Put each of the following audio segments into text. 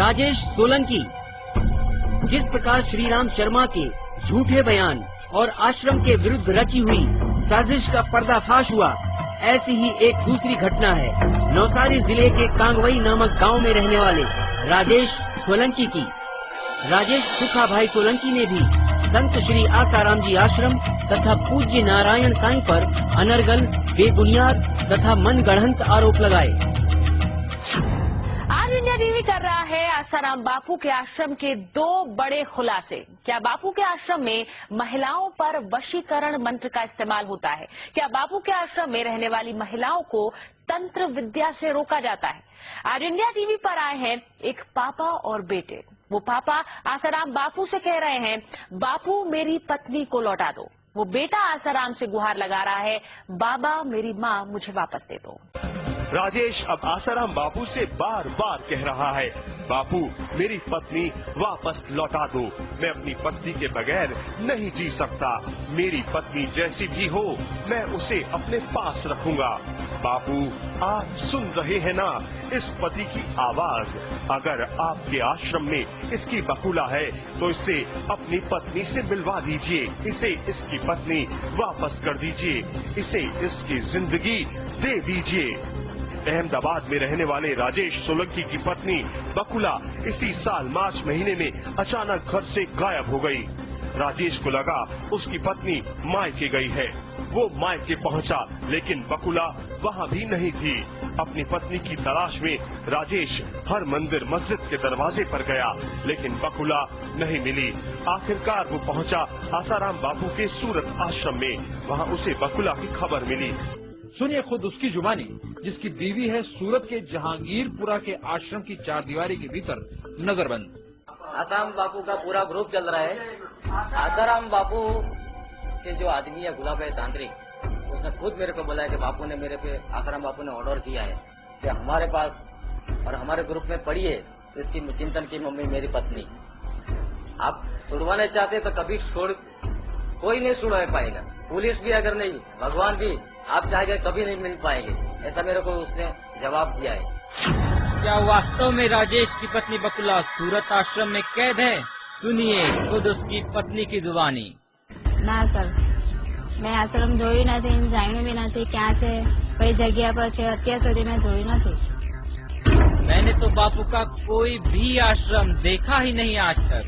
राजेश सोलंकी। जिस प्रकार श्रीराम शर्मा के झूठे बयान और आश्रम के विरुद्ध रची हुई साजिश का पर्दाफाश हुआ, ऐसी ही एक दूसरी घटना है नौसारी जिले के कांगवई नामक गांव में रहने वाले राजेश सोलंकी की। राजेश सुखा भाई सोलंकी ने भी संत श्री आसाराम जी आश्रम तथा पूज्य नारायण साईं पर अनर्गल, बेबुनियाद तथा मनगढ़ंत आरोप लगाए। आज इंडिया टीवी कर रहा है आसाराम बापू के आश्रम के 2 बड़े खुलासे। क्या बापू के आश्रम में महिलाओं पर वशीकरण मंत्र का इस्तेमाल होता है? क्या बापू के आश्रम में रहने वाली महिलाओं को तंत्र विद्या से रोका जाता है? आज इंडिया टीवी पर आए हैं एक पापा और बेटे। वो पापा आसाराम बापू से कह रहे हैं, बापू मेरी पत्नी को लौटा दो। वो बेटा आसाराम से गुहार लगा रहा है, बाबा मेरी माँ मुझे वापस दे दो। राजेश अब आसाराम बापू से बार बार कह रहा है, बापू मेरी पत्नी वापस लौटा दो। मैं अपनी पत्नी के बगैर नहीं जी सकता। मेरी पत्नी जैसी भी हो, मैं उसे अपने पास रखूंगा। बापू आप सुन रहे हैं ना इस पति की आवाज? अगर आपके आश्रम में इसकी बकुला है तो इसे अपनी पत्नी से मिलवा दीजिए। इसे इसकी पत्नी वापस कर दीजिए। इसे इसकी जिंदगी दे दीजिए। अहमदाबाद में रहने वाले राजेश सोलंकी की पत्नी बकुला इसी साल मार्च महीने में अचानक घर से गायब हो गई। राजेश को लगा उसकी पत्नी मायके गई है। वो मायके पहुंचा, लेकिन बकुला वहां भी नहीं थी। अपनी पत्नी की तलाश में राजेश हर मंदिर मस्जिद के दरवाजे पर गया, लेकिन बकुला नहीं मिली। आखिरकार वो पहुंचा आसाराम बापू के सूरत आश्रम में। वहां उसे बकुला की खबर मिली। सुनिए खुद उसकी जुबानी, जिसकी बीवी है सूरत के जहांगीरपुरा के आश्रम की 4 दीवारी के भीतर नजरबंद। आसाराम बापू का पूरा ग्रुप चल रहा है। आसाराम बापू के जो आदमी है गुलाब तांत्रिक, उसने खुद मेरे को बोला है कि बापू ने मेरे पे आसाराम बापू ने ऑर्डर किया है कि हमारे पास और हमारे ग्रुप में पड़ी है तो इसकी चिंतन की मम्मी मेरी पत्नी। आप छुड़वाने चाहते तो कभी कोई नहीं छुड़वा पाएगा। पुलिस भी अगर नहीं, भगवान भी आप चाहेंगे कभी नहीं मिल पाएंगे। ऐसा मेरे को उसने जवाब दिया है। क्या वास्तव में राजेश की पत्नी बकुला सूरत आश्रम में कैद है? सुनिए खुद उसकी पत्नी की जुबानी। ના સર, મેં આશ્રમ જોયું નથી, જાણ્યું બી નથી ક્યાં છે, કઈ જગ્યા પર છે, અત્યાર સુધી મેં જોયું નથી। मैंने तो बापू का कोई भी आश्रम देखा ही नहीं आज तक।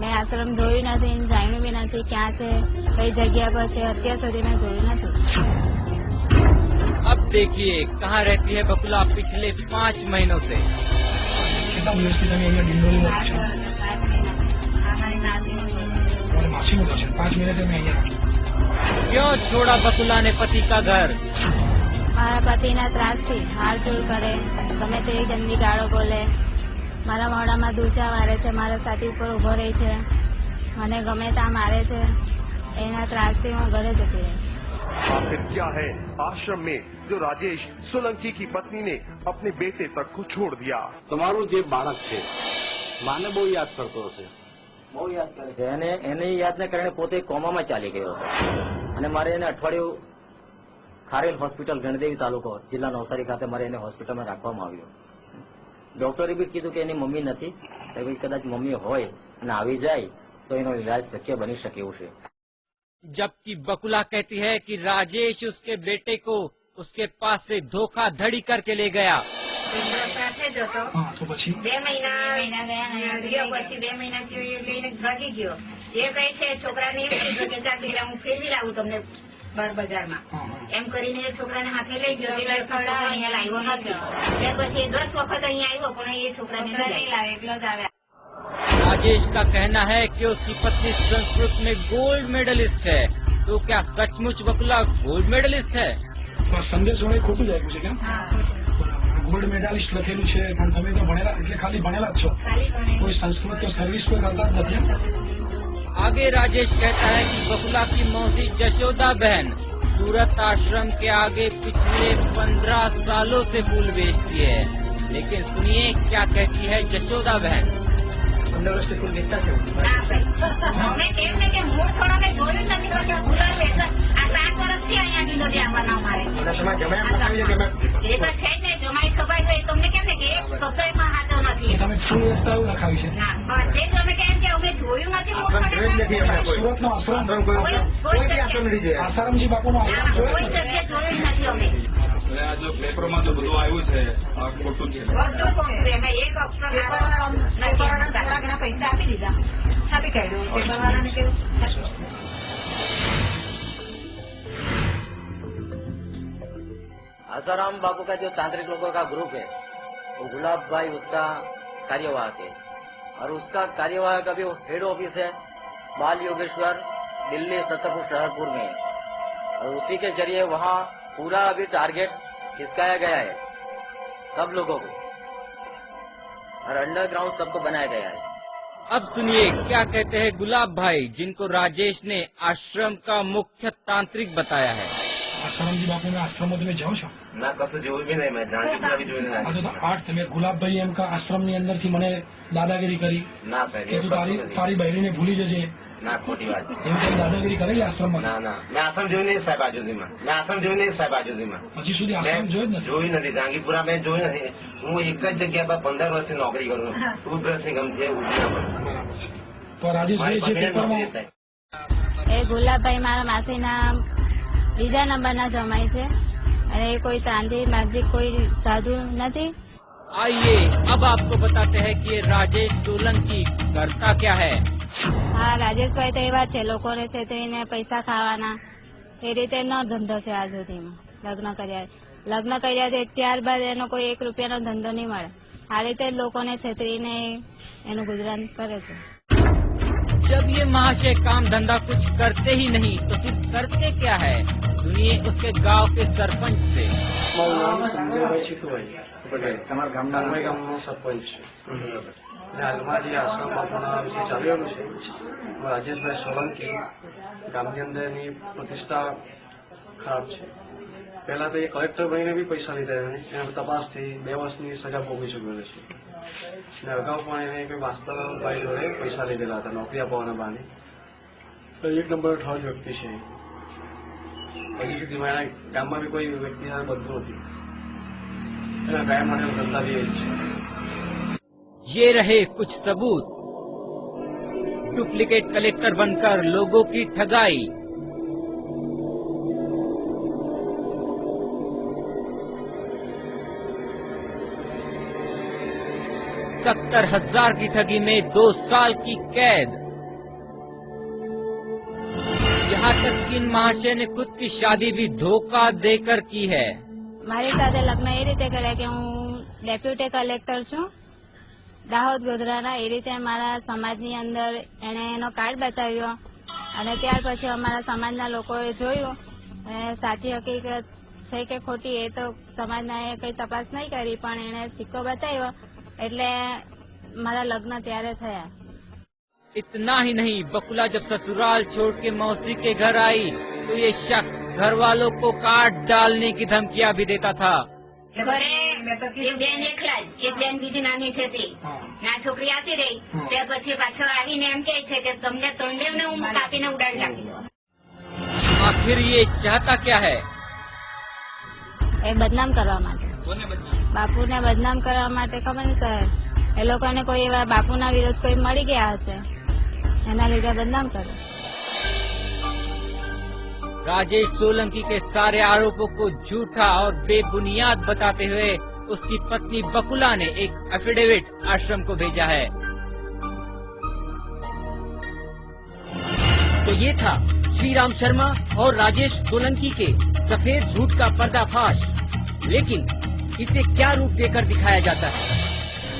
મેં આશ્રમ જોયું નથી, જાણ્યું બી નથી ક્યાં છે, કઈ જગ્યા પર છે, અત્યાર સુધી મેં જોયું નથી। अब देखिए कहाँ रहती है बकुला पिछले 5 महीनों से। क्यों छोड़ा बकुला ने पति का घर? મારા પતિના ત્રાસથી મારઝૂડ કરે, ગમે તેવી ગંદી ગાળો બોલે, મારા મોઢામાં દૂચા મારે છે, મારા છાતી ઉપર ઉભો રહે છે, મને ગમે ત્યાં મારે છે। એના ત્રાસથી હું ઘરે જતી રહી। आखिर क्या है आश्रम में जो राजेश सोलंकी की पत्नी ने अपने बेटे तक को छोड़ दिया? તમારું જે બાળક છે માને બહુ યાદ કરતો હશે। બહુ યાદ કરે છે। એને યાદ ન કરીને પોતે કોમામાં ચાલી ગયો અને મારે એને અઠવાડિયું ખારેલ હોસ્પિટલ ગણદેવી તાલુકો જિલ્લા નવસારી ખાતે મારે એને હોસ્પિટલમાં રાખવામાં આવ્યો। ડોક્ટરે બી કીધું કે એની મમ્મી નથી, કદાચ મમ્મી હોય અને આવી જાય તો એનો ઇલાજ શક્ય બની શકે એવું છે। जबकि बकुला कहती है कि राजेश उसके बेटे को उसके पास से धोखाधड़ी करके ले गया। 2 મહિના ગયો, પછી 2 મહિના લઈને ભાગી ગયો। એ કહે છે છોકરાને એમ કીધું કે ચાલતી હું ફેરવી લાવું તમને બાર બજારમાં, એમ કરીને એ છોકરાને હાથે લઈ ગયો। અહીંયા લાવ્યો નથી, ત્યાર પછી 10 વખત અહીંયા આવ્યો પણ એ છોકરાને નહીં લાવે, એકલો જ આવ્યા। राजेश का कहना है कि उसकी पत्नी संस्कृत में गोल्ड मेडलिस्ट है। तो क्या सचमुच बकुला गोल्ड मेडलिस्ट है? संदेश खोटू जाए पूछे क्या? गोल्ड मेडलिस्ट लखेलू है, पण तमे तो भणेला એટલે ખાલી ભણેલા જ છો, कोई संस्कृत तो सर्विस कोई करता જ નથી। आगे राजेश कहता है कि बकुला की मौसी जशोदा बहन सूरत आश्रम के आगे पिछले 15 सालों से फूल बेचती है। लेकिन सुनिए क्या कहती है जशोदा बहन। 15 વર્ષથી ફૂલ વેચતા છે। અમે કેમ ને કે મૂળ થોડાને જોયું નથી, ભૂલા વેચ આ 7 વર્ષથી અહીંયા ડીલોડિયા બનાવ મારે છે। એ તો છે જ ને, જમાઈ સભાઈ તો તમને કેમ ને કે એક સભાઈમાં હાથો નથી। સામે સુવ્યવસ્થા એવું લખાવી છે. ના બધે જ અમે કેમ કે અમે જોયું નથી સુરતનો આશ્રમ આસારામજી બાપુનો આશ્રમ કોઈ જગ્યાએ જોયું નથી અમે. એટલે આ જો પેપરમાં તો બધું આવ્યું છે આ ખોટું છે. બધું ખોટું છે. અમે એક અક્ષર પૈસા આપી દીધા, આપી કાઢ્યું. પેપરવાળાને કેવું आसाराम बापू का जो तांत्रिक लोगों का ग्रुप है वो गुलाब भाई उसका कार्यवाहक है और उसका कार्यवाहक अभी हेड ऑफिस है बाल योगेश्वर दिल्ली सत्तरपुर शहरपुर में है और उसी के जरिए वहाँ पूरा अभी टारगेट खिसकाया गया है सब लोगों को और अंडरग्राउंड सबको बनाया गया है। अब सुनिए क्या कहते हैं गुलाब भाई, जिनको राजेश ने आश्रम का मुख्य तांत्रिक बताया है। આસારામજી બાપુના આશ્રમમાં તમે જાઓ છો? ના કશું જોયું બી નહીં, મેં જાણતી બી જોયું આ તો આઠ તમે ગુલાબભાઈ એમ કા આશ્રમની અંદરથી મને દાદાગીરી કરી ના સર, કે તું તારી બહેરીને ભૂલી જજે, ના ખોટી વાત એમ કઈ દાદાગીરી કરેલી આશ્રમમાં? ના ના, મેં આશ્રમ જોયું નહીં સાહેબ આજુદીમાં, મેં આશ્રમ જોયું નહીં સાહેબ આજુદીમાં, હજી સુધી આશ્રમ જોયું જ નથી? જોયું નથી, જહાંગીરપુરા મેં જોયું નથી. હું એક જ જગ્યા પર 15 વર્ષથી નોકરી કરું છું, ટૂથબ્રશ નિગમ છે ઉજના પર. તો રાજેશભાઈ જે પેપરમાં એ ગુલાબભાઈ મારા માસીના બીજા નંબરના જમાય છે અને એ કોઈ તાંત્રિક માનસિક કોઈ સાધુ નથી. आइए अब आपको बताते हैं कि ये राजेश सोलंकी करता क्या है। હા, રાજેશભાઈ તો એવા છે, લોકોને છેતરીને પૈસા ખાવાના, એ રીતે નો ધંધો છે આજ સુધીમાં. લગ્ન કર્યા છે ત્યારબાદ એનો કોઈ 1 રૂપિયાનો ધંધો નહીં મળે. આ રીતે જ લોકોને છેતરીને એનું ગુજરાન કરે છે. जब ये महाशय काम धंधा कुछ करते ही नहीं तो फिर करते क्या है, सुनिए उसके गांव के सरपंच से। મારું નામ સંજયભાઈ ચીતુભાઈ પટેલ, તમારા ગામના ગામનો સરપંચ છે. હાલમાં જે આશ્રમ બાપુના વિશે ચાલી રહ્યું છે, રાજેશભાઈ સોલંકી ગામની અંદર એની પ્રતિષ્ઠા ખરાબ છે. પહેલા તો એ કલેક્ટર ભાઈને બી પૈસા લીધા, એની તપાસથી 2 વર્ષની સજા ભોગવી ચૂકેલો છે. ને અગાઉ પણ એને કોઈ વાસ્તવભાઈ જોડે પૈસા લીધેલા હતા નોકરી આપવાના બહાને. તો 1 નંબર થર્ડ વ્યક્તિ છે. હજી સુધીમાં એના ગામમાં બી કોઈ વ્યક્તિ સાથે બનતું નથી. એના કાયમ માટે ધંધા બી જ છે. ये रहे कुछ सबूत। डुप्लीकेट कलेक्टर बनकर लोगों की ठगाई, $70,000 की ठगी में 2 साल की कैद। यहाँ तक कि इन महाशय ने खुद की शादी भी धोखा देकर की है। મારી સાથે લગ્ન એ રીતે કર્યા કે હું ડેપ્યુટી કલેક્ટર છું દાહોદ ગોધરાના. એ રીતે મારા સમાજની અંદર એને એનો કાર્ડ બતાવ્યો અને ત્યાર પછી અમારા સમાજના લોકોએ જોયું અને સાચી હકીકત છે કે ખોટી એ તો સમાજના એ કઈ તપાસ નહીં કરી, પણ એને સિક્કો બતાવ્યો એટલે મારા લગ્ન ત્યારે થયા. इतना ही नहीं, बकुला जब ससुराल छोड़ के मौसी के घर आई तो ये शख्स घर वालों को काट डालने की धमकियां भी देता था। એક બેન એકલા જ, એક બેન બીજી નાની છે તે ના છોકરી આવતી રહી ત્યાર પછી પાછળ આવીને એમ કે છે કે તમને 3 દેવને હું કાપીને ઉડાડી નાખી. आखिर ये चाहता क्या है? એ બદનામ કરવા માટે, બાપુને બદનામ કરવા માટે. ખબર નહીં સર, એ લોકોને કોઈ એવા બાપુના વિરુદ્ધ કોઈ મળી ગયા હશે, એના લીધે બદનામ કરે. राजेश सोलंकी के सारे आरोपों को झूठा और बेबुनियाद बताते हुए उसकी पत्नी बकुला ने एक एफिडेविट आश्रम को भेजा है। तो ये था श्री राम शर्मा और राजेश सोलंकी के सफेद झूठ का पर्दाफाश। लेकिन इसे क्या रूप देकर दिखाया जाता है?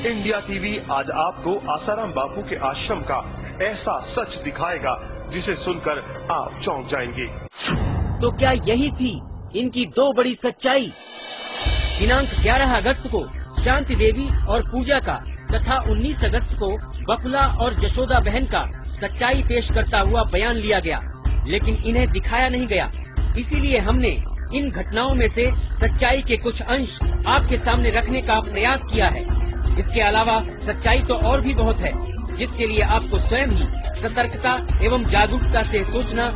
इंडिया टीवी आज आपको आसाराम बापू के आश्रम का ऐसा सच दिखाएगा जिसे सुनकर आप चौंक जाएंगे। तो क्या यही थी इनकी 2 बड़ी सच्चाई? दिनांक 11 अगस्त को शांति देवी और पूजा का तथा 19 अगस्त को बकुला और जशोदा बहन का सच्चाई पेश करता हुआ बयान लिया गया, लेकिन इन्हें दिखाया नहीं गया। इसीलिए हमने इन घटनाओं में से सच्चाई के कुछ अंश आपके सामने रखने का प्रयास किया है। इसके अलावा सच्चाई तो और भी बहुत है, जिसके लिए आपको स्वयं ही सतर्कता एवं जागरूकता से सोचना